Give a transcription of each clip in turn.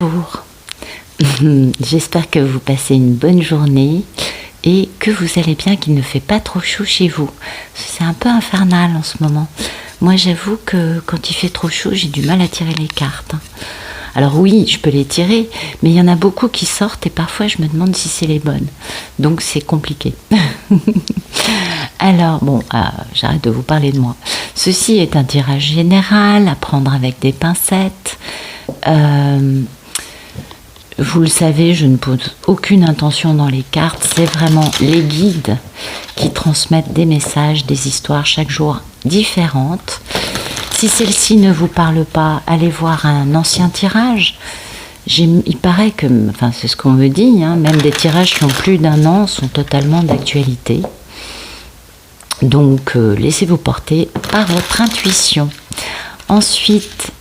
Bonjour, j'espère que vous passez une bonne journée et que vous allez bien, qu'il ne fait pas trop chaud chez vous. C'est un peu infernal en ce moment. Moi j'avoue que quand il fait trop chaud, j'ai du mal à tirer les cartes. Alors oui, je peux les tirer, mais il y en a beaucoup qui sortent et parfois je me demande si c'est les bonnes. Donc c'est compliqué. Alors bon, j'arrête de vous parler de moi. Ceci est un tirage général à prendre avec des pincettes. Vous le savez, je ne pose aucune intention dans les cartes. C'est vraiment les guides qui transmettent des messages, des histoires chaque jour différentes. Si celle-ci ne vous parle pas, allez voir un ancien tirage. Il paraît que, enfin c'est ce qu'on me dit, hein, même des tirages qui ont plus d'1 an sont totalement d'actualité. Donc laissez-vous porter par votre intuition. Ensuite,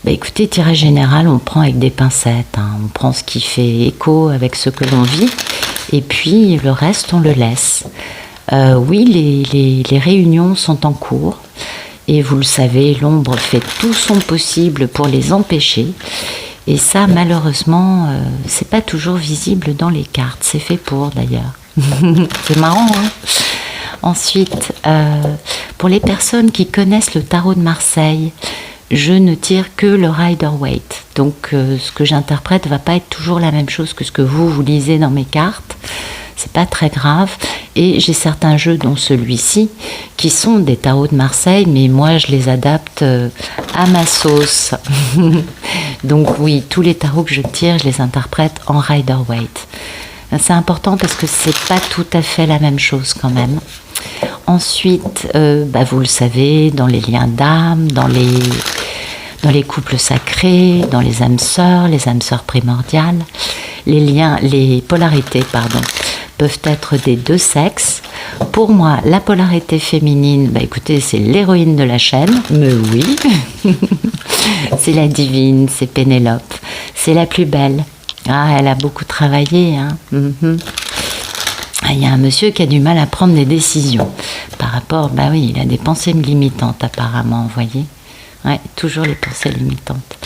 écoutez, tirage général, on prend avec des pincettes, hein. On prend ce qui fait écho avec ce que l'on vit, et puis le reste, on le laisse. Oui, les réunions sont en cours, et vous le savez, l'ombre fait tout son possible pour les empêcher, et ça, malheureusement, c'est pas toujours visible dans les cartes, c'est fait pour d'ailleurs. C'est marrant, hein? Ensuite, pour les personnes qui connaissent le tarot de Marseille, je ne tire que le Rider-Waite. Donc ce que j'interprète ne va pas être toujours la même chose que ce que vous lisez dans mes cartes. C'est pas très grave. Et j'ai certains jeux, dont celui-ci, qui sont des tarots de Marseille, mais moi je les adapte à ma sauce. Donc oui, tous les tarots que je tire, je les interprète en Rider-Waite. C'est important parce que c'est pas tout à fait la même chose quand même. Ensuite, vous le savez, dans les liens d'âme, dans les couples sacrés, dans les âmes sœurs primordiales, les polarités, peuvent être des deux sexes. Pour moi, la polarité féminine, écoutez, c'est l'héroïne de la chaîne, mais oui, c'est la divine, c'est Pénélope, c'est la plus belle. Ah, elle a beaucoup travaillé, hein. Il y a un monsieur qui a du mal à prendre des décisions par rapport, oui, il a des pensées limitantes apparemment, vous voyez. Ouais, toujours les pensées limitantes.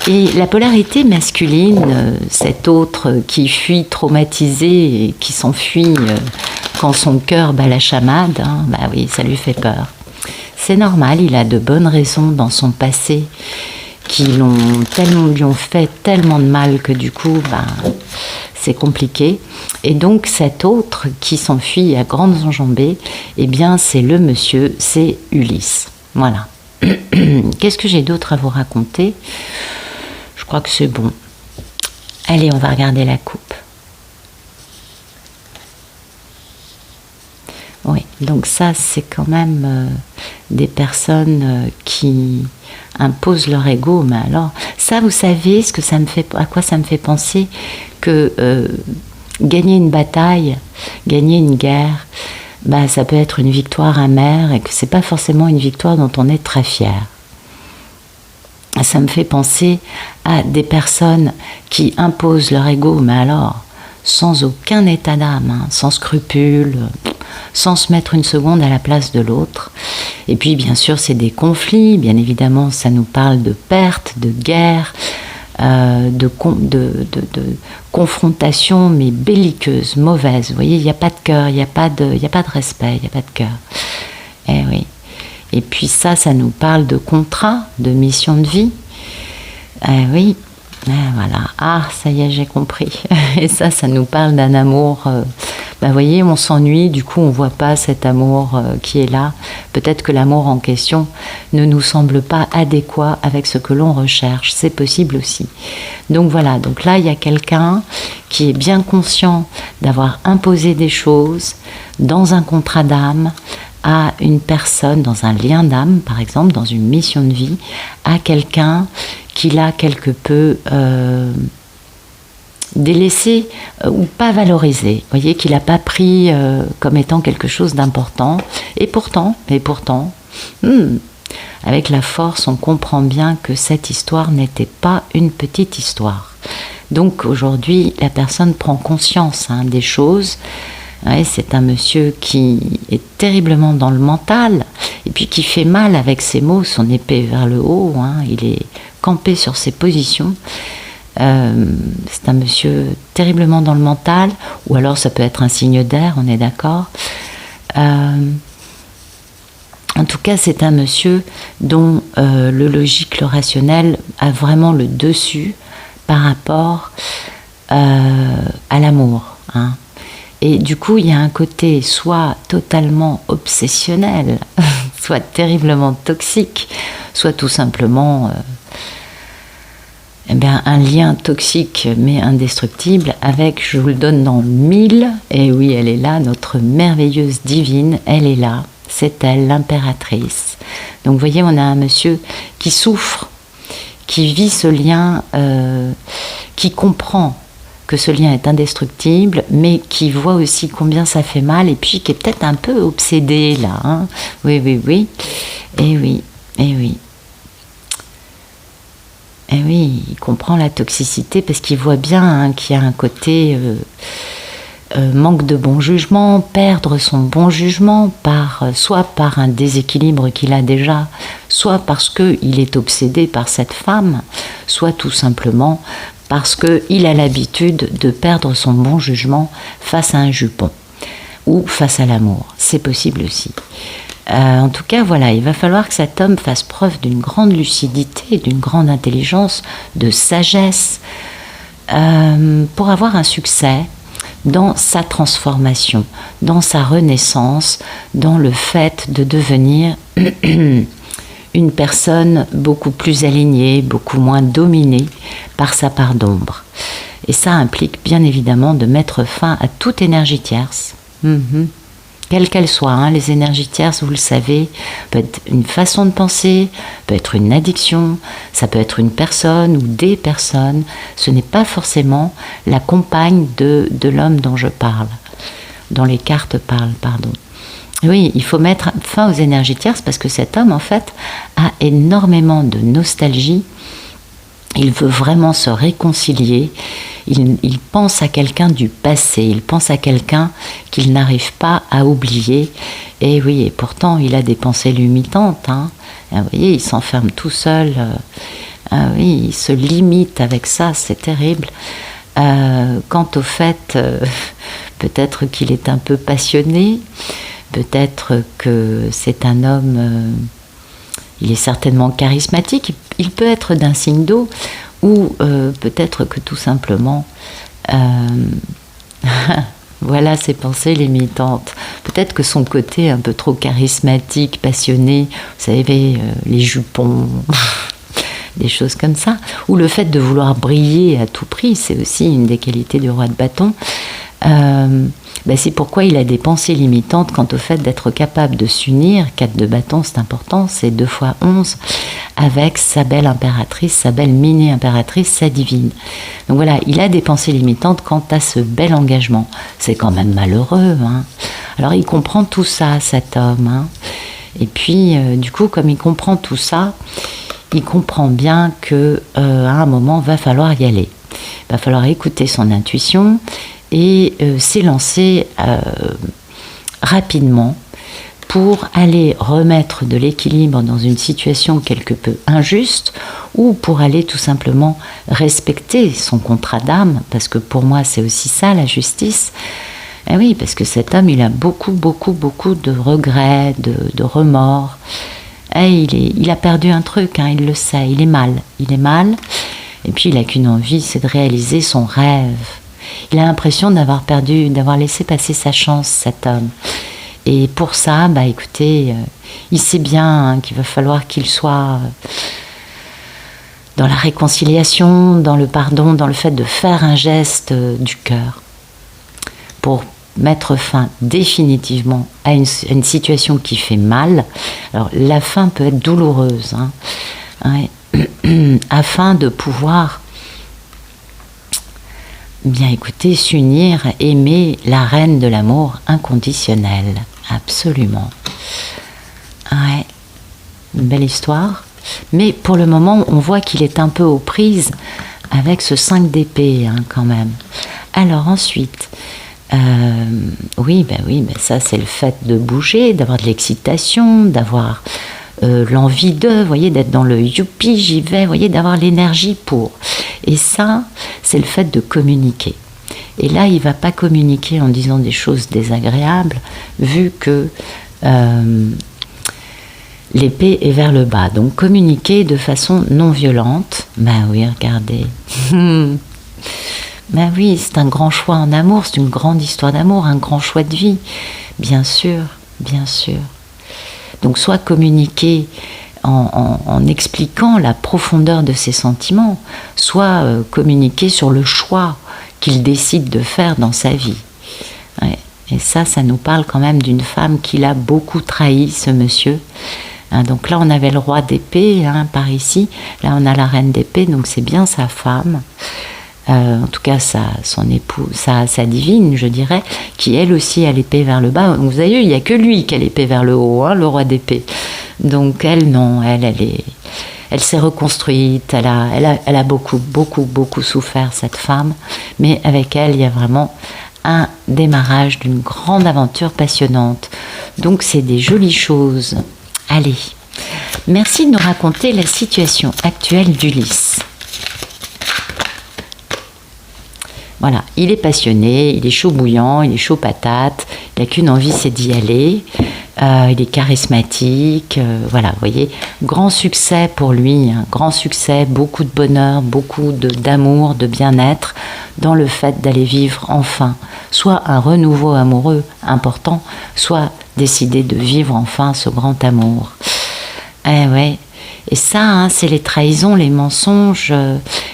Et la polarité masculine, cet autre qui fuit traumatisé et qui s'enfuit quand son cœur bat la chamade, hein, oui, ça lui fait peur. C'est normal, il a de bonnes raisons dans son passé qui lui ont fait tellement de mal que du coup, c'est compliqué. Et donc cet autre qui s'enfuit à grandes enjambées, eh bien c'est le monsieur, c'est Ulysse. Voilà. Qu'est-ce que j'ai d'autre à vous raconter? Je crois que c'est bon. Allez, on va regarder la coupe. Oui, donc ça c'est quand même des personnes qui imposent leur ego, mais alors ça, vous savez ce que ça me fait, à quoi ça me fait penser, que gagner une bataille, gagner une guerre, ça peut être une victoire amère et que c'est pas forcément une victoire dont on est très fier. Ça me fait penser à des personnes qui imposent leur ego, mais alors sans aucun état d'âme, hein, sans scrupule, sans se mettre une seconde à la place de l'autre. Et puis bien sûr c'est des conflits, bien évidemment ça nous parle de pertes, de guerre, de confrontation, mais belliqueuse, mauvaise. Vous voyez, il n'y a pas de cœur, il n'y a pas de respect, il n'y a pas de cœur. Eh oui. Et puis ça nous parle de contrat, de mission de vie. Eh oui. Voilà. Ah, ça y est, j'ai compris. Et ça nous parle d'un amour. Vous voyez, on s'ennuie, du coup on ne voit pas cet amour qui est là. Peut-être que l'amour en question ne nous semble pas adéquat avec ce que l'on recherche. C'est possible aussi. Donc voilà, donc là il y a quelqu'un qui est bien conscient d'avoir imposé des choses dans un contrat d'âme à une personne, dans un lien d'âme par exemple, dans une mission de vie, à quelqu'un qui l'a quelque peu délaissé ou pas valorisé. Vous voyez qu'il n'a pas pris comme étant quelque chose d'important. Et pourtant, avec la force, on comprend bien que cette histoire n'était pas une petite histoire. Donc aujourd'hui, la personne prend conscience des choses. Ouais, c'est un monsieur qui est terriblement dans le mental et puis qui fait mal avec ses mots, son épée vers le haut. Il est camper sur ses positions. C'est un monsieur terriblement dans le mental, ou alors ça peut être un signe d'air, on est d'accord. En tout cas, c'est un monsieur dont le logique, le rationnel a vraiment le dessus par rapport à l'amour. Hein. Et du coup, il y a un côté soit totalement obsessionnel, soit terriblement toxique, soit tout simplement un lien toxique mais indestructible avec, je vous le donne dans le 1000, et oui, elle est là, notre merveilleuse divine, elle est là. C'est elle, l'impératrice. Donc vous voyez, on a un monsieur qui souffre, qui vit ce lien, qui comprend que ce lien est indestructible, mais qui voit aussi combien ça fait mal, et puis qui est peut-être un peu obsédé là. Hein. Oui, oui, oui. Et oui, et oui. Et oui, il comprend la toxicité parce qu'il voit bien qu'il y a un côté... manque de bon jugement, perdre son bon jugement soit par un déséquilibre qu'il a déjà, soit parce qu'il est obsédé par cette femme, soit tout simplement parce qu'il a l'habitude de perdre son bon jugement face à un jupon ou face à l'amour. C'est possible aussi. En tout cas, voilà, il va falloir que cet homme fasse preuve d'une grande lucidité, d'une grande intelligence, de sagesse, pour avoir un succès dans sa transformation, dans sa renaissance, dans le fait de devenir une personne beaucoup plus alignée, beaucoup moins dominée par sa part d'ombre. Et ça implique bien évidemment de mettre fin à toute énergie tierce, quelle qu'elle soit. Hein, les énergies tierces, vous le savez, peut être une façon de penser, peut être une addiction, ça peut être une personne ou des personnes. Ce n'est pas forcément la compagne de l'homme dont je parle, dont les cartes parlent, pardon. Oui, il faut mettre fin aux énergies tierces parce que cet homme, en fait, a énormément de nostalgie. Il veut vraiment se réconcilier. Il pense à quelqu'un du passé. Il pense à quelqu'un qu'il n'arrive pas à oublier. Et oui, et pourtant, il a des pensées limitantes. Hein. Et vous voyez, il s'enferme tout seul. Oui, il se limite avec ça. C'est terrible. Quant au fait, peut-être qu'il est un peu passionné. Peut-être que c'est un homme, il est certainement charismatique, il peut être d'un signe d'eau, ou peut-être que tout simplement, voilà ses pensées limitantes. Peut-être que son côté un peu trop charismatique, passionné, vous savez, les jupons, des choses comme ça, ou le fait de vouloir briller à tout prix, c'est aussi une des qualités du roi de bâton. C'est pourquoi il a des pensées limitantes quant au fait d'être capable de s'unir, 4 de bâton c'est important, c'est 2 fois 11, avec sa belle impératrice, sa belle mini-impératrice, sa divine. Donc voilà, il a des pensées limitantes quant à ce bel engagement. C'est quand même malheureux. Hein. Alors il comprend tout ça, cet homme. Hein. Et puis, du coup, comme il comprend tout ça, il comprend bien qu'à un moment, va falloir y aller. Il va falloir écouter son intuition et s'élancer rapidement pour aller remettre de l'équilibre dans une situation quelque peu injuste ou pour aller tout simplement respecter son contrat d'âme, parce que pour moi c'est aussi ça la justice. Et oui, parce que cet homme il a beaucoup de regrets, de remords. Et il a perdu un truc, hein, il le sait, il est mal. Et puis il n'a qu'une envie, c'est de réaliser son rêve. Il a l'impression d'avoir laissé passer sa chance, cet homme. Et pour ça, écoutez, il sait bien qu'il va falloir qu'il soit dans la réconciliation, dans le pardon, dans le fait de faire un geste du cœur pour mettre fin définitivement à une situation qui fait mal. Alors la fin peut être douloureuse, hein, ouais, afin de pouvoir bien écoutez, s'unir, aimer la reine de l'amour inconditionnel. Absolument. Ouais, une belle histoire. Mais pour le moment, on voit qu'il est un peu aux prises avec ce 5 d'épée, hein, quand même. Alors ensuite, oui, ça c'est le fait de bouger, d'avoir de l'excitation, d'avoir l'envie de, vous voyez, d'être dans le youpi, j'y vais, vous voyez, d'avoir l'énergie pour. Et ça, c'est le fait de communiquer. Et là, il ne va pas communiquer en disant des choses désagréables, vu que l'épée est vers le bas. Donc communiquer de façon non violente. Ben oui, regardez. Ben oui, c'est un grand choix en amour, c'est une grande histoire d'amour, un grand choix de vie. Bien sûr, bien sûr. Donc soit communiquer en expliquant la profondeur de ses sentiments, soit communiquer sur le choix qu'il décide de faire dans sa vie. Ouais. Et ça nous parle quand même d'une femme qui l'a beaucoup trahi, ce monsieur. Hein, donc là, on avait le roi d'épée, hein, par ici. Là, on a la reine d'épée, donc c'est bien sa femme. En tout cas, son époux, sa divine, je dirais, qui elle aussi a l'épée vers le bas. Donc, vous avez vu, il n'y a que lui qui a l'épée vers le haut, hein, le roi d'épée. Donc elle, non, elle s'est reconstruite, elle a beaucoup souffert, cette femme, mais avec elle, il y a vraiment un démarrage d'une grande aventure passionnante. Donc c'est des jolies choses. Allez, merci de nous raconter la situation actuelle d'Ulysse. Voilà, il est passionné, il est chaud bouillant, il est chaud patate, il n'a qu'une envie, c'est d'y aller. Il est charismatique, voilà, vous voyez, grand succès pour lui, hein, grand succès, beaucoup de bonheur, beaucoup d'amour, de bien-être dans le fait d'aller vivre enfin, soit un renouveau amoureux important, soit décider de vivre enfin ce grand amour. Eh ouais. Et ça, hein, c'est les trahisons, les mensonges,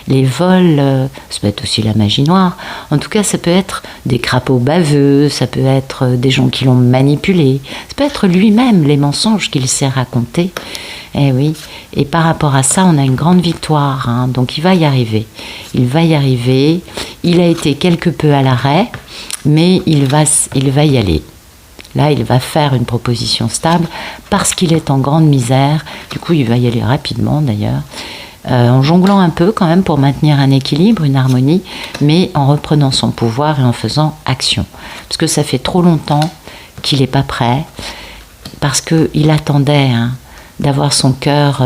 les vols, ça peut être aussi la magie noire. En tout cas, ça peut être des crapauds baveux, ça peut être des gens qui l'ont manipulé, ça peut être lui-même, les mensonges qu'il s'est racontés. Eh oui, et par rapport à ça, on a une grande victoire, hein, donc il va y arriver. Il va y arriver, il a été quelque peu à l'arrêt, mais il va y aller. Là, il va faire une proposition stable parce qu'il est en grande misère. Du coup, il va y aller rapidement d'ailleurs, en jonglant un peu quand même pour maintenir un équilibre, une harmonie, mais en reprenant son pouvoir et en faisant action. Parce que ça fait trop longtemps qu'il n'est pas prêt, parce qu'il attendait d'avoir son cœur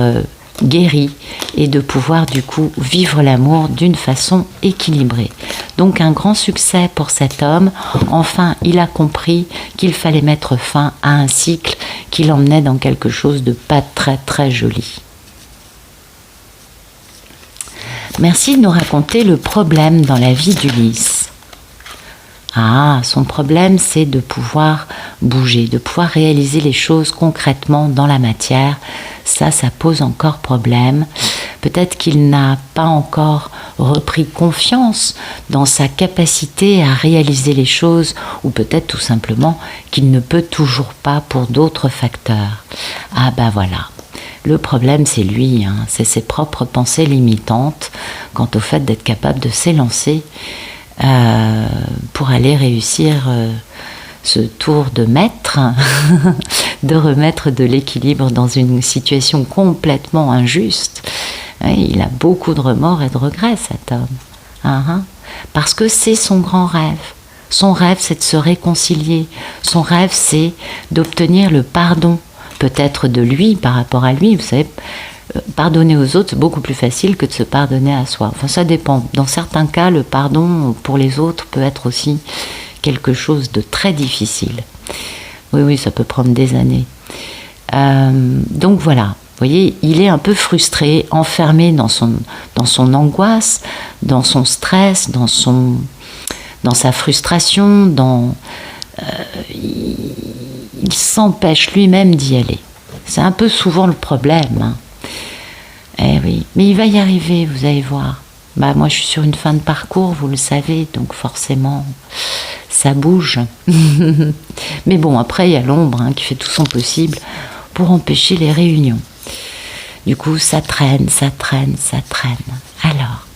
guéri et de pouvoir du coup vivre l'amour d'une façon équilibrée. Donc un grand succès pour cet homme. Enfin, il a compris qu'il fallait mettre fin à un cycle qui l'emmenait dans quelque chose de pas très très joli. Merci de nous raconter le problème dans la vie d'Ulysse. Ah, son problème, c'est de pouvoir bouger, de pouvoir réaliser les choses concrètement dans la matière. Ça pose encore problème. Peut-être qu'il n'a pas encore repris confiance dans sa capacité à réaliser les choses, ou peut-être tout simplement qu'il ne peut toujours pas pour d'autres facteurs. Ah ben voilà. Le problème, c'est lui, hein, c'est ses propres pensées limitantes quant au fait d'être capable de s'élancer pour aller réussir ce tour de maître, de remettre de l'équilibre dans une situation complètement injuste. Il a beaucoup de remords et de regrets, cet homme. Parce que c'est son grand rêve. Son rêve, c'est de se réconcilier. Son rêve, c'est d'obtenir le pardon, peut-être de lui par rapport à lui. Vous savez, pardonner aux autres, c'est beaucoup plus facile que de se pardonner à soi. Enfin, ça dépend. Dans certains cas, le pardon pour les autres peut être aussi quelque chose de très difficile. Oui, ça peut prendre des années. Donc voilà. Vous voyez, il est un peu frustré, enfermé dans son angoisse, dans son stress, dans sa frustration, il s'empêche lui-même d'y aller. C'est un peu souvent le problème. Hein. Eh oui, mais il va y arriver, vous allez voir. Bah, moi, je suis sur une fin de parcours, vous le savez, donc forcément, ça bouge. Mais bon, après, il y a l'ombre qui fait tout son possible pour empêcher les réunions. Du coup, ça traîne. Alors,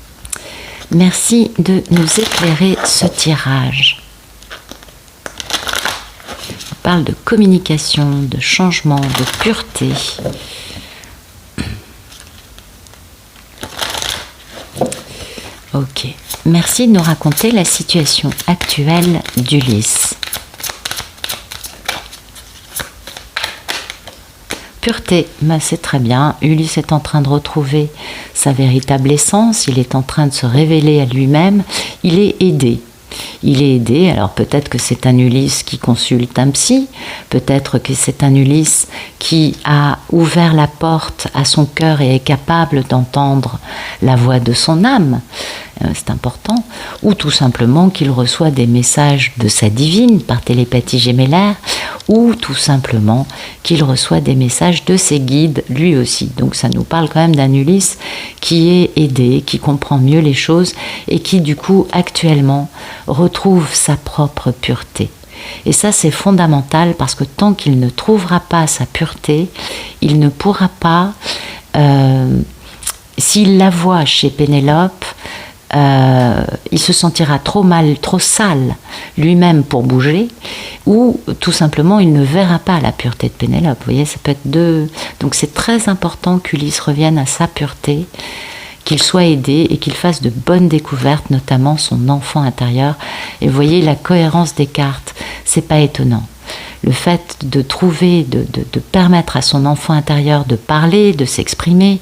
merci de nous éclairer ce tirage. On parle de communication, de changement, de pureté. Ok. Merci de nous raconter la situation actuelle d'Ulysse. Pureté, ben c'est très bien. Ulysse est en train de retrouver sa véritable essence, il est en train de se révéler à lui-même, il est aidé. Il est aidé, alors peut-être que c'est un Ulysse qui consulte un psy, peut-être que c'est un Ulysse qui a ouvert la porte à son cœur et est capable d'entendre la voix de son âme, c'est important, ou tout simplement qu'il reçoit des messages de sa divine par télépathie gémellaire, ou tout simplement qu'il reçoit des messages de ses guides lui aussi. Donc ça nous parle quand même d'un Ulysse qui est aidé, qui comprend mieux les choses et qui du coup actuellement retrouve sa propre pureté. Et ça c'est fondamental parce que tant qu'il ne trouvera pas sa pureté, il ne pourra pas, s'il la voit chez Pénélope, il se sentira trop mal, trop sale lui-même pour bouger, ou tout simplement il ne verra pas la pureté de Pénélope. Vous voyez, ça peut être deux. Donc c'est très important qu'Ulysse revienne à sa pureté, qu'il soit aidé et qu'il fasse de bonnes découvertes, notamment son enfant intérieur. Et vous voyez la cohérence des cartes, c'est pas étonnant. Le fait de trouver, de permettre à son enfant intérieur de parler, de s'exprimer,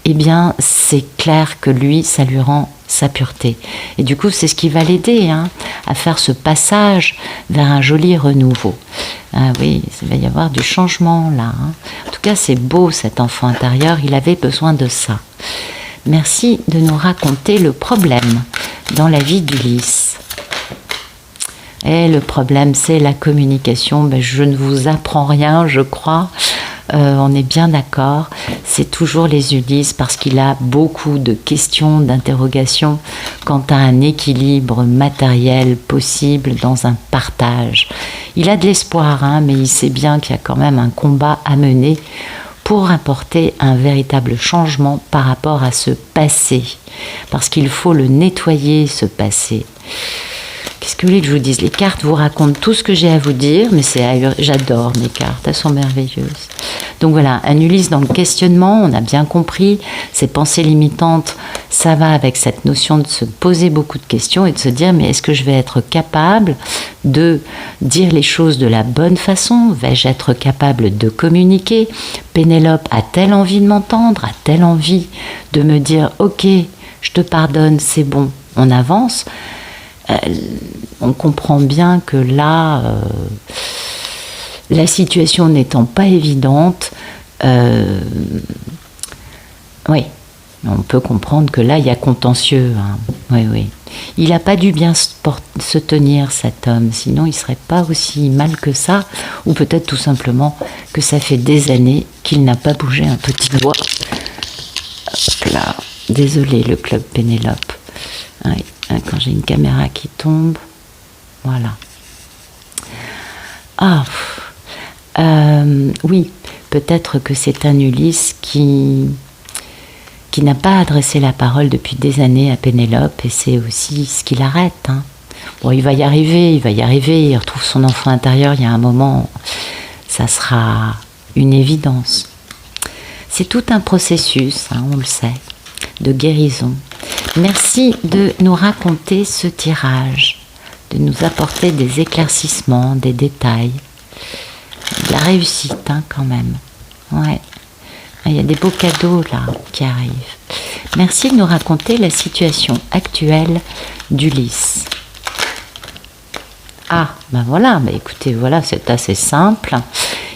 eh bien c'est clair que lui, ça lui rend sa pureté. Et du coup, c'est ce qui va l'aider à faire ce passage vers un joli renouveau. Ah oui, il va y avoir du changement là. En tout cas, c'est beau cet enfant intérieur, il avait besoin de ça. Merci de nous raconter le problème dans la vie d'Ulysse. Et le problème, c'est la communication. Ben, je ne vous apprends rien, je crois. On est bien d'accord. C'est toujours les Ulysses parce qu'il a beaucoup de questions, d'interrogations quant à un équilibre matériel possible dans un partage. Il a de l'espoir, mais il sait bien qu'il y a quand même un combat à mener pour apporter un véritable changement par rapport à ce passé. Parce qu'il faut le nettoyer, ce passé. Qu'est-ce que vous voulez que je vous dise? Les cartes vous racontent tout ce que j'ai à vous dire, mais j'adore mes cartes, elles sont merveilleuses. Donc voilà, un Ulysse dans le questionnement, on a bien compris, ces pensées limitantes, ça va avec cette notion de se poser beaucoup de questions et de se dire, mais est-ce que je vais être capable de dire les choses de la bonne façon? Vais-je être capable de communiquer? Pénélope a-t-elle envie de m'entendre? A-t-elle envie de me dire, ok, je te pardonne, c'est bon, on avance? On comprend bien que là, la situation n'étant pas évidente, oui, on peut comprendre que là, il y a contentieux. Oui, oui. Il n'a pas dû bien se tenir, cet homme, sinon il ne serait pas aussi mal que ça, ou peut-être tout simplement que ça fait des années qu'il n'a pas bougé un petit doigt. Hop là. Désolé, le club Pénélope. Oui. Quand j'ai une caméra qui tombe, voilà. Oui, peut-être que c'est un Ulysse qui n'a pas adressé la parole depuis des années à Pénélope, et c'est aussi ce qui l'arrête. Bon, il va y arriver, il retrouve son enfant intérieur, il y a un moment, ça sera une évidence. C'est tout un processus, on le sait, de guérison. Merci de nous raconter ce tirage, de nous apporter des éclaircissements, des détails, de la réussite quand même. Ouais. Il y a des beaux cadeaux là qui arrivent. Merci de nous raconter la situation actuelle d'Ulysse. Ben voilà, écoutez, voilà, c'est assez simple.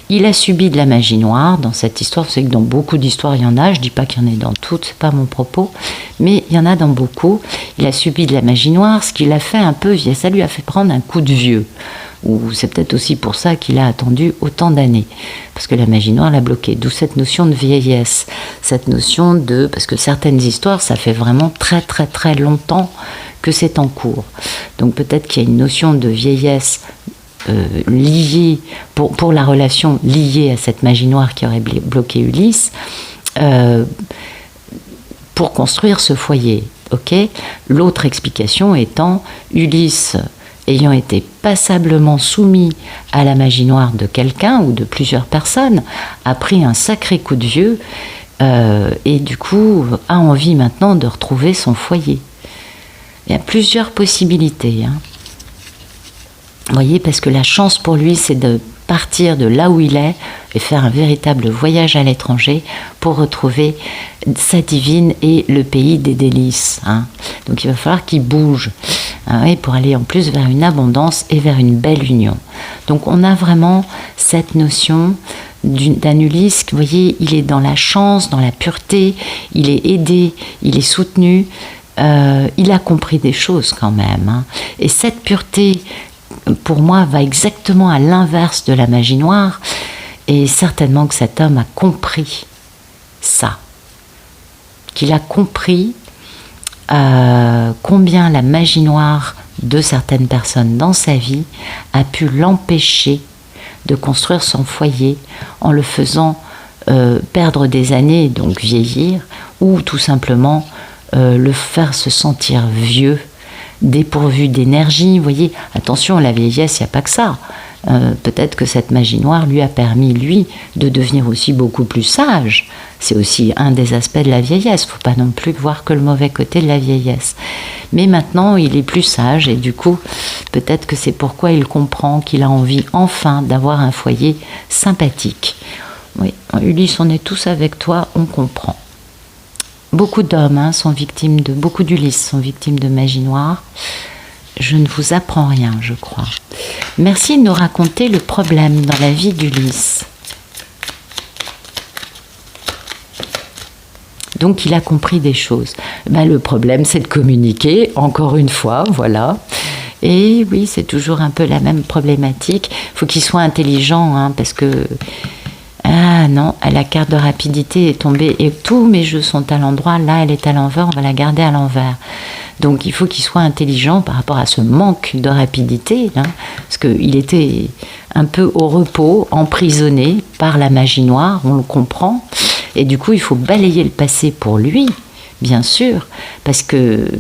Il a subi de la magie noire dans cette histoire. Vous savez que dans beaucoup d'histoires, il y en a. Je ne dis pas qu'il y en ait dans toutes, c'est pas mon propos. Mais il y en a dans beaucoup. Il a subi de la magie noire, ce qui l'a fait un peu, ça lui a fait prendre un coup de vieux. Ou c'est peut-être aussi pour ça qu'il a attendu autant d'années. Parce que la magie noire l'a bloqué. D'où cette notion de vieillesse. Cette notion de... Parce que certaines histoires, ça fait vraiment très très très longtemps que c'est en cours. Donc peut-être qu'il y a une notion de vieillesse liée, pour la relation liée à cette magie noire qui aurait bloqué Ulysse, pour construire ce foyer. Okay. L'autre explication étant Ulysse ayant été passablement soumis à la magie noire de quelqu'un ou de plusieurs personnes, a pris un sacré coup de vieux et du coup a envie maintenant de retrouver son foyer. Il y a plusieurs possibilités. Vous voyez, parce que la chance pour lui, c'est partir de là où il est et faire un véritable voyage à l'étranger pour retrouver sa divine et le pays des délices. Hein. Donc il va falloir qu'il bouge et pour aller en plus vers une abondance et vers une belle union. Donc on a vraiment cette notion d'un Ulysse, vous voyez, il est dans la chance, dans la pureté, il est aidé, il est soutenu, il a compris des choses quand même. Hein. Et cette pureté, pour moi, va exactement à l'inverse de la magie noire, et certainement que cet homme a compris ça, qu'il a compris combien la magie noire de certaines personnes dans sa vie a pu l'empêcher de construire son foyer en le faisant perdre des années, donc vieillir, ou tout simplement le faire se sentir vieux, dépourvu d'énergie. Vous voyez, attention, la vieillesse, il n'y a pas que ça. Peut-être que cette magie noire lui a permis, lui, de devenir aussi beaucoup plus sage. C'est aussi un des aspects de la vieillesse. Il ne faut pas non plus voir que le mauvais côté de la vieillesse. Mais maintenant, il est plus sage et du coup, peut-être que c'est pourquoi il comprend qu'il a envie enfin d'avoir un foyer sympathique. Oui, Ulysse, on est tous avec toi, on comprend. Beaucoup d'hommes sont victimes de... Beaucoup d'Ulysse sont victimes de magie noire. Je ne vous apprends rien, je crois. Merci de nous raconter le problème dans la vie d'Ulysse. Donc il a compris des choses. Le problème, c'est de communiquer, encore une fois, voilà. Et oui, c'est toujours un peu la même problématique. Il faut qu'il soit intelligent, parce que... Ah non, la carte de rapidité est tombée et tous mes jeux sont à l'endroit. Là, elle est à l'envers, on va la garder à l'envers. Donc il faut qu'il soit intelligent par rapport à ce manque de rapidité, parce qu'il était un peu au repos, emprisonné par la magie noire, on le comprend. Et du coup, il faut balayer le passé pour lui, bien sûr, parce que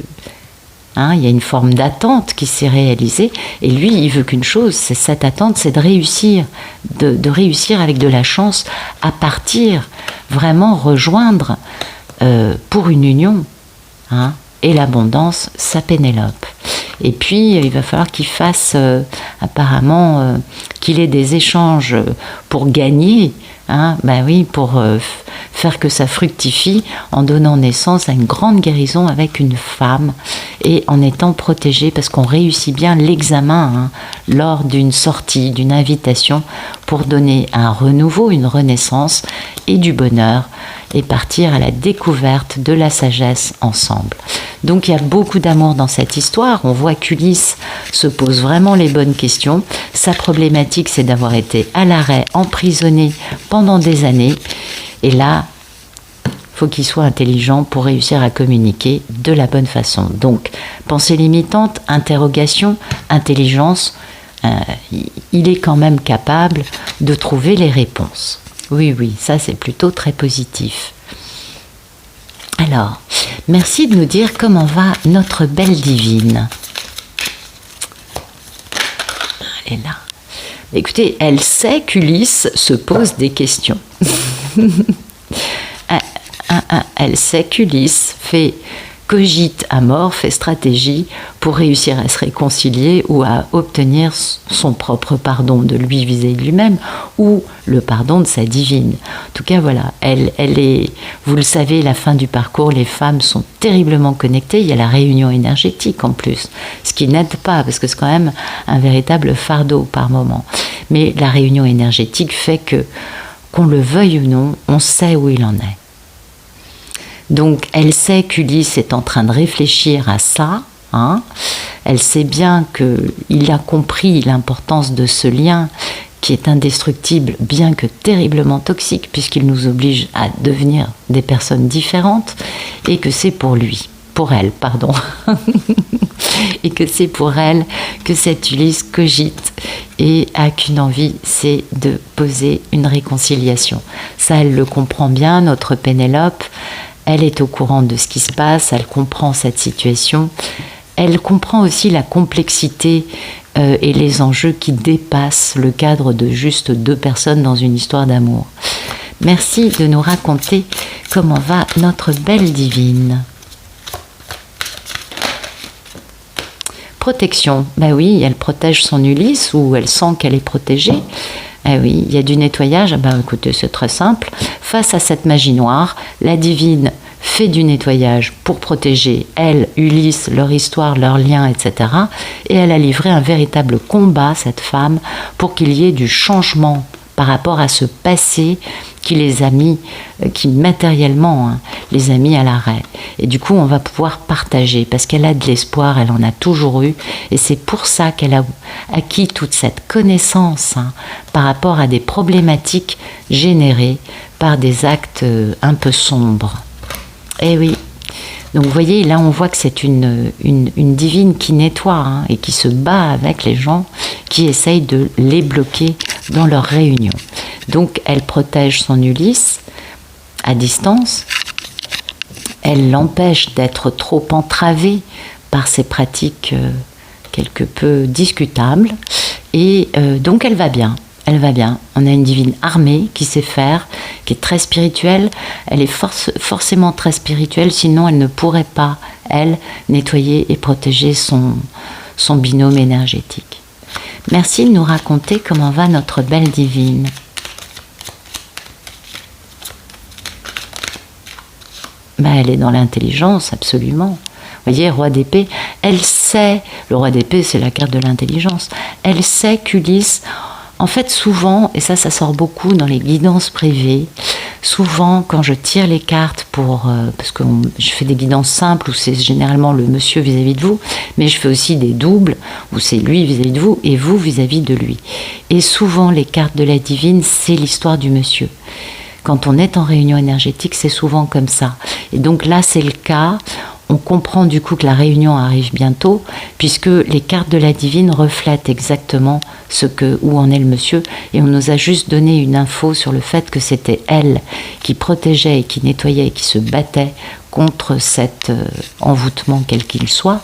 il y a une forme d'attente qui s'est réalisée, et lui, il veut qu'une chose, c'est cette attente, c'est de réussir, de réussir avec de la chance à partir, vraiment rejoindre pour une union, et l'abondance, sa Pénélope. Et puis, il va falloir qu'il fasse, apparemment, qu'il ait des échanges pour gagner, pour faire que ça fructifie en donnant naissance à une grande guérison avec une femme et en étant protégé parce qu'on réussit bien l'examen lors d'une sortie, d'une invitation pour donner un renouveau, une renaissance et du bonheur et partir à la découverte de la sagesse ensemble. Donc il y a beaucoup d'amour dans cette histoire. On voit qu'Ulysse se pose vraiment les bonnes questions. Sa problématique, c'est d'avoir été à l'arrêt, emprisonné pendant des années. Et là, il faut qu'il soit intelligent pour réussir à communiquer de la bonne façon. Donc, pensée limitante, interrogation, intelligence, il est quand même capable de trouver les réponses. Oui, ça c'est plutôt très positif. Alors, merci de nous dire comment va notre belle divine. Elle est là. Écoutez, elle sait qu'Ulysse se pose des questions. Elle sait qu'Ulysse cogite à mort, fait stratégie pour réussir à se réconcilier ou à obtenir son propre pardon de lui vis-à-vis de lui-même ou le pardon de sa divine. En tout cas, voilà, elle est, vous le savez, la fin du parcours, les femmes sont terriblement connectées, il y a la réunion énergétique en plus, ce qui n'aide pas parce que c'est quand même un véritable fardeau par moment. Mais la réunion énergétique fait que, qu'on le veuille ou non, on sait où il en est. Donc, elle sait qu'Ulysse est en train de réfléchir à ça. Elle sait bien qu'il a compris l'importance de ce lien qui est indestructible, bien que terriblement toxique, puisqu'il nous oblige à devenir des personnes différentes, et que c'est pour elle, et que c'est pour elle que cet Ulysse cogite et a qu'une envie, c'est de poser une réconciliation. Ça, elle le comprend bien, notre Pénélope. Elle est au courant de ce qui se passe, elle comprend cette situation. Elle comprend aussi la complexité et les enjeux qui dépassent le cadre de juste deux personnes dans une histoire d'amour. Merci de nous raconter comment va notre belle divine. Protection. Oui, elle protège son Ulysse ou elle sent qu'elle est protégée. Eh oui, il y a du nettoyage. Ah ben, écoutez, c'est très simple. Face à cette magie noire, la divine fait du nettoyage pour protéger elle, Ulysse, leur histoire, leurs liens, etc. Et elle a livré un véritable combat, cette femme, pour qu'il y ait du changement par rapport à ce passé qui les a mis, qui matériellement les a mis à l'arrêt. Et du coup, on va pouvoir partager, parce qu'elle a de l'espoir, elle en a toujours eu, et c'est pour ça qu'elle a acquis toute cette connaissance par rapport à des problématiques générées par des actes un peu sombres. Eh oui. Donc vous voyez, là on voit que c'est une divine qui nettoie et qui se bat avec les gens qui essayent de les bloquer dans leur réunion. Donc elle protège son Ulysse à distance, elle l'empêche d'être trop entravé par ces pratiques quelque peu discutables, et donc elle va bien. Elle va bien. On a une divine armée qui sait faire, qui est très spirituelle. Elle est forcément très spirituelle, sinon elle ne pourrait pas, elle, nettoyer et protéger son binôme énergétique. Merci de nous raconter comment va notre belle divine. Ben, elle est dans l'intelligence, absolument. Vous voyez, roi d'épée, elle sait, le roi d'épée c'est la carte de l'intelligence, elle sait qu'Ulysse... En fait, souvent, et ça sort beaucoup dans les guidances privées, souvent quand je tire les cartes parce que je fais des guidances simples où c'est généralement le monsieur vis-à-vis de vous, mais je fais aussi des doubles où c'est lui vis-à-vis de vous et vous vis-à-vis de lui. Et souvent, les cartes de la divine, c'est l'histoire du monsieur. Quand on est en réunion énergétique, c'est souvent comme ça. Et donc là, c'est le cas. On comprend du coup que la réunion arrive bientôt, puisque les cartes de la divine reflètent exactement où en est le monsieur, et on nous a juste donné une info sur le fait que c'était elle qui protégeait et qui nettoyait et qui se battait contre cet envoûtement quel qu'il soit.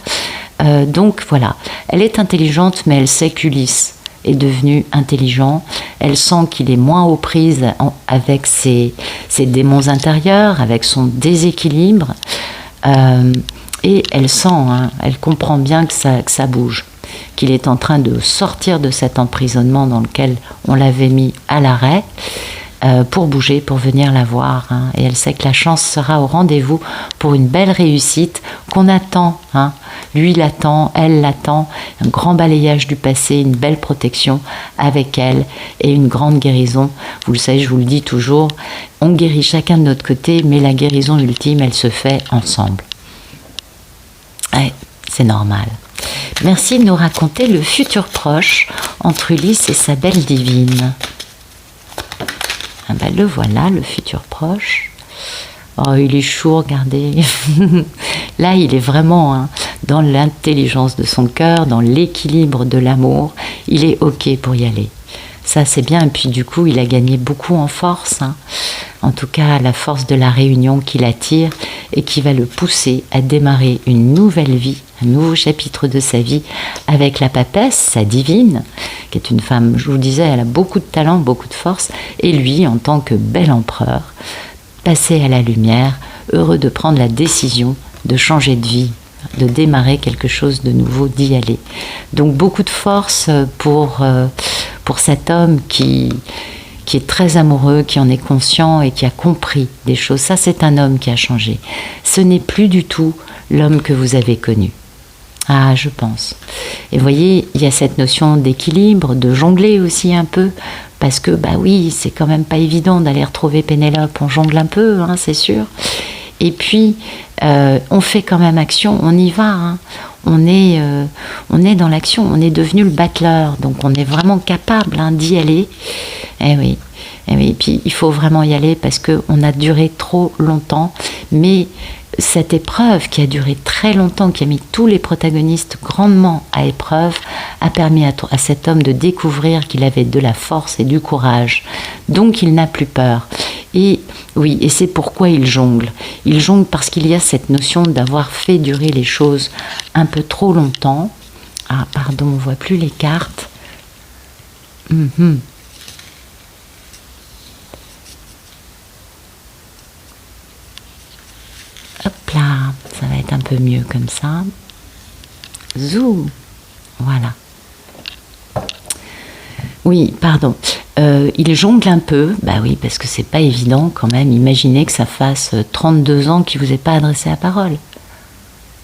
Donc voilà, elle est intelligente, mais elle sait qu'Ulysse est devenu intelligent, elle sent qu'il est moins aux prises avec ses démons intérieurs, avec son déséquilibre, et elle sent, elle comprend bien que ça bouge, qu'il est en train de sortir de cet emprisonnement dans lequel on l'avait mis à l'arrêt, pour bouger, pour venir la voir. Et elle sait que la chance sera au rendez-vous pour une belle réussite qu'on attend. Lui l'attend, elle l'attend. Un grand balayage du passé, une belle protection avec elle et une grande guérison. Vous le savez, je vous le dis toujours, on guérit chacun de notre côté, mais la guérison ultime, elle se fait ensemble. Ouais, c'est normal. Merci de nous raconter le futur proche entre Ulysse et sa belle divine. Ah ben le voilà, le futur proche. Oh, il est chaud, regardez. Là, il est vraiment dans l'intelligence de son cœur, dans l'équilibre de l'amour. Il est OK pour y aller. Ça, c'est bien. Et puis, du coup, il a gagné beaucoup en force. En tout cas, la force de la réunion qui l'attire et qui va le pousser à démarrer une nouvelle vie, un nouveau chapitre de sa vie avec la papesse, sa divine, qui est une femme, je vous disais, elle a beaucoup de talent, beaucoup de force, et lui, en tant que bel empereur, passé à la lumière, heureux de prendre la décision de changer de vie, de démarrer quelque chose de nouveau, d'y aller. Donc beaucoup de force pour cet homme qui est très amoureux, qui en est conscient et qui a compris des choses. Ça, c'est un homme qui a changé. Ce n'est plus du tout l'homme que vous avez connu. Ah, je pense. Et vous voyez, il y a cette notion d'équilibre, de jongler aussi un peu, parce que, bah oui, c'est quand même pas évident d'aller retrouver Pénélope. On jongle un peu, c'est sûr. Et puis, on fait quand même action, on y va. On est dans l'action, on est devenu le battleur, donc on est vraiment capable d'y aller. Eh oui. Et puis il faut vraiment y aller parce qu'on a duré trop longtemps, mais cette épreuve qui a duré très longtemps, qui a mis tous les protagonistes grandement à épreuve, a permis à cet homme de découvrir qu'il avait de la force et du courage. Donc il n'a plus peur. Et oui, et c'est pourquoi il jongle. Il jongle parce qu'il y a cette notion d'avoir fait durer les choses un peu trop longtemps. Ah, pardon, on ne voit plus les cartes. Hop là, ça va être un peu mieux comme ça. Zoom, voilà. Oui, pardon. il jongle un peu, bah oui, parce que c'est pas évident quand même. Imaginez que ça fasse 32 ans qu'il vous ait pas adressé la parole.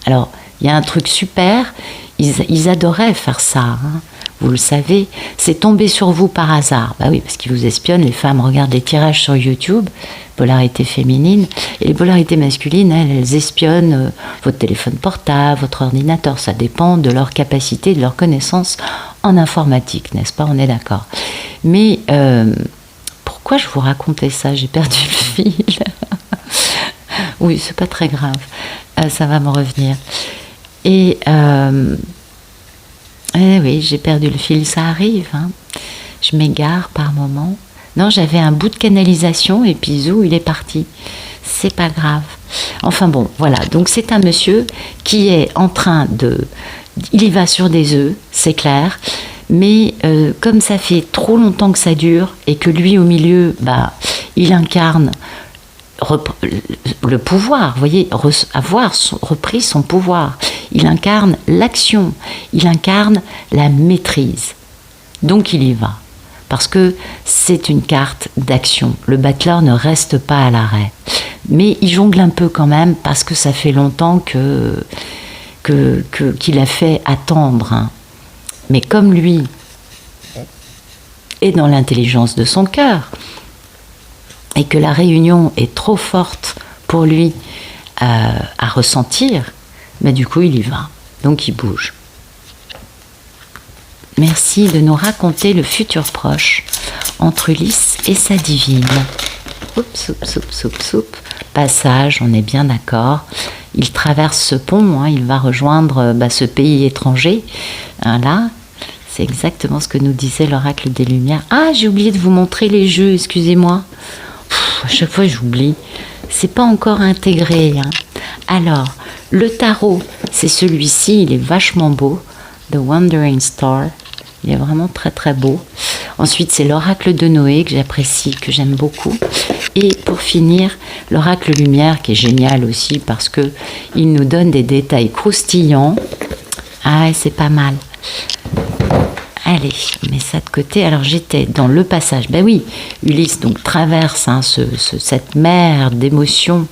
Alors, il y a un truc super, ils adoraient faire ça, hein. Vous le savez, c'est tombé sur vous par hasard. Bah oui, parce qu'ils vous espionnent, les femmes regardent les tirages sur YouTube, polarité féminine, et les polarités masculines, elles espionnent votre téléphone portable, votre ordinateur. Ça dépend de leur capacité, de leur connaissance en informatique, n'est-ce pas? On est d'accord. Mais pourquoi je vous racontais ça? J'ai perdu le fil. Oui, c'est pas très grave. Ça va me revenir. Et oui, j'ai perdu le fil, ça arrive, hein. Je m'égare par moments. Non, j'avais un bout de canalisation et puis zou, il est parti. C'est pas grave. Enfin bon, voilà. Donc c'est un monsieur qui est en train de... Il y va sur des œufs, c'est clair. Mais comme ça fait trop longtemps que ça dure et que lui au milieu, bah, il incarne le pouvoir, vous voyez, avoir repris son pouvoir. Il incarne l'action, il incarne la maîtrise. Donc il y va, parce que c'est une carte d'action. Le battleur ne reste pas à l'arrêt. Mais il jongle un peu quand même, parce que ça fait longtemps qu'il a fait attendre, hein. Mais comme lui est dans l'intelligence de son cœur, et que la réunion est trop forte pour lui à ressentir, mais du coup il y va, donc il bouge. Merci de nous raconter le futur proche entre Ulysse et sa divine. Oups, oups, oups, oups, oups. Passage, on est bien d'accord. Il traverse ce pont, hein, il va rejoindre ce pays étranger. Là, c'est exactement ce que nous disait l'oracle des Lumières. Ah, j'ai oublié de vous montrer les jeux, excusez-moi. À chaque fois j'oublie, c'est pas encore intégré, hein. Alors, le tarot, c'est celui-ci, il est vachement beau, The Wandering Star, il est vraiment très très beau. Ensuite c'est l'oracle de Noé que j'apprécie, que j'aime beaucoup. Et pour finir, l'oracle lumière qui est génial aussi parce que il nous donne des détails croustillants. Ah, c'est pas mal. Allez, je mets ça de côté. Alors j'étais dans le passage. Ben oui, Ulysse donc traverse cette mer d'émotions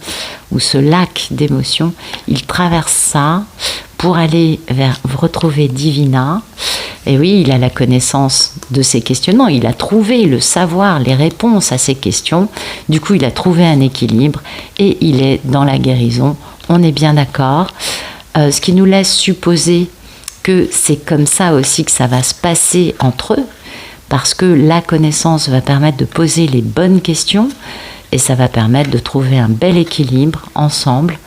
ou ce lac d'émotions. Il traverse ça pour aller retrouver Divina. Et oui, il a la connaissance de ses questionnements. Il a trouvé le savoir, les réponses à ces questions. Du coup, il a trouvé un équilibre et il est dans la guérison. On est bien d'accord. Ce qui nous laisse supposer que c'est comme ça aussi que ça va se passer entre eux, parce que la connaissance va permettre de poser les bonnes questions et ça va permettre de trouver un bel équilibre ensemble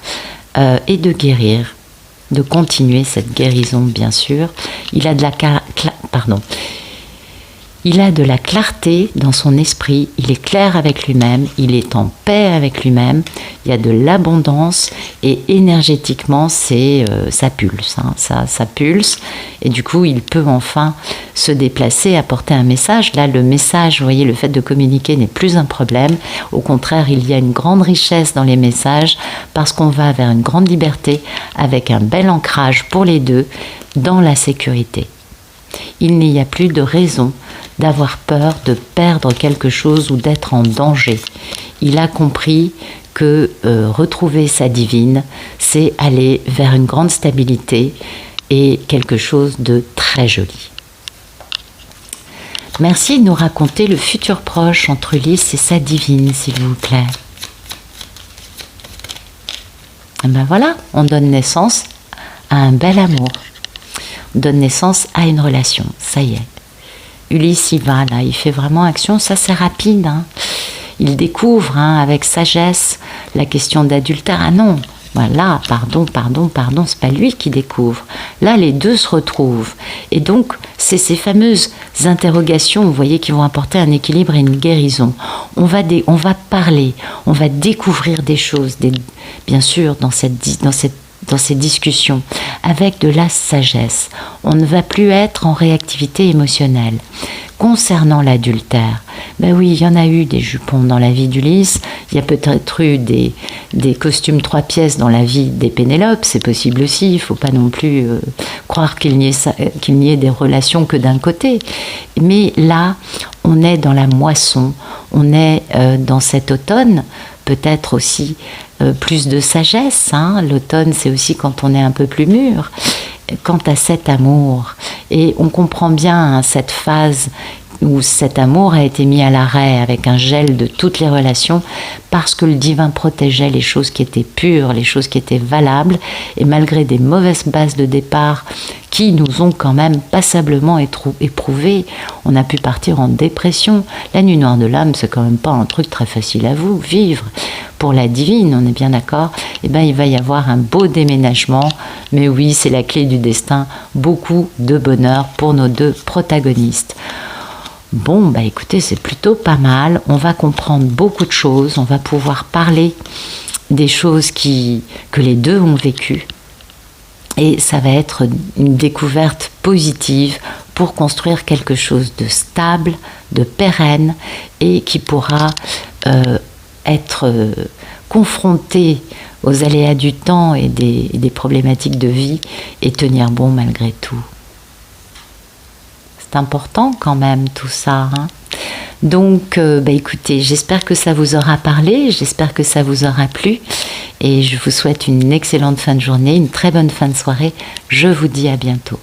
et de guérir, de continuer cette guérison bien sûr. Il a de la clarté dans son esprit, il est clair avec lui-même, il est en paix avec lui-même, il y a de l'abondance et énergétiquement ça pulse, hein, ça pulse et du coup il peut enfin se déplacer, apporter un message. Là le message, vous voyez, le fait de communiquer n'est plus un problème, au contraire il y a une grande richesse dans les messages parce qu'on va vers une grande liberté avec un bel ancrage pour les deux dans la sécurité. Il n'y a plus de raison d'avoir peur de perdre quelque chose ou d'être en danger. Il a compris que retrouver sa divine, c'est aller vers une grande stabilité et quelque chose de très joli. Merci de nous raconter le futur proche entre Ulysse et sa divine, s'il vous plaît. Et ben voilà, on donne naissance à un bel amour. On donne naissance à une relation, ça y est. Ulysse y va, là, il fait vraiment action, ça c'est rapide, hein. Il découvre avec sagesse la question d'adultère. Ah non, voilà, pardon, c'est pas lui qui découvre. Là, les deux se retrouvent. Et donc, c'est ces fameuses interrogations, vous voyez, qui vont apporter un équilibre et une guérison. On va parler, on va découvrir des choses, bien sûr, dans cette dans ces discussions avec de la sagesse. On ne va plus être en réactivité émotionnelle. Concernant l'adultère, ben oui, il y en a eu des jupons dans la vie d'Ulysse, il y a peut-être eu des costumes 3 pièces dans la vie des Pénélope, c'est possible aussi, il ne faut pas non plus croire qu'il n'y ait des relations que d'un côté. Mais là, on est dans la moisson, on est dans cet automne, peut-être aussi plus de sagesse, hein. L'automne, c'est aussi quand on est un peu plus mûr. Quant à cet amour, et on comprend bien cette phase où cet amour a été mis à l'arrêt avec un gel de toutes les relations parce que le divin protégeait les choses qui étaient pures, les choses qui étaient valables, et malgré des mauvaises bases de départ qui nous ont quand même passablement éprouvés, on a pu partir en dépression. La nuit noire de l'âme, c'est quand même pas un truc très facile à vivre. Pour la divine, on est bien d'accord, eh ben, il va y avoir un beau déménagement, mais oui, c'est la clé du destin, beaucoup de bonheur pour nos 2 protagonistes. Bon, bah écoutez, c'est plutôt pas mal, on va comprendre beaucoup de choses, on va pouvoir parler des choses que les 2 ont vécues, et ça va être une découverte positive pour construire quelque chose de stable, de pérenne, et qui pourra être confronté aux aléas du temps et des problématiques de vie et tenir bon malgré tout. C'est important quand même tout ça, hein. Donc bah écoutez, j'espère que ça vous aura parlé, j'espère que ça vous aura plu, et je vous souhaite une excellente fin de journée, une très bonne fin de soirée. Je vous dis à bientôt.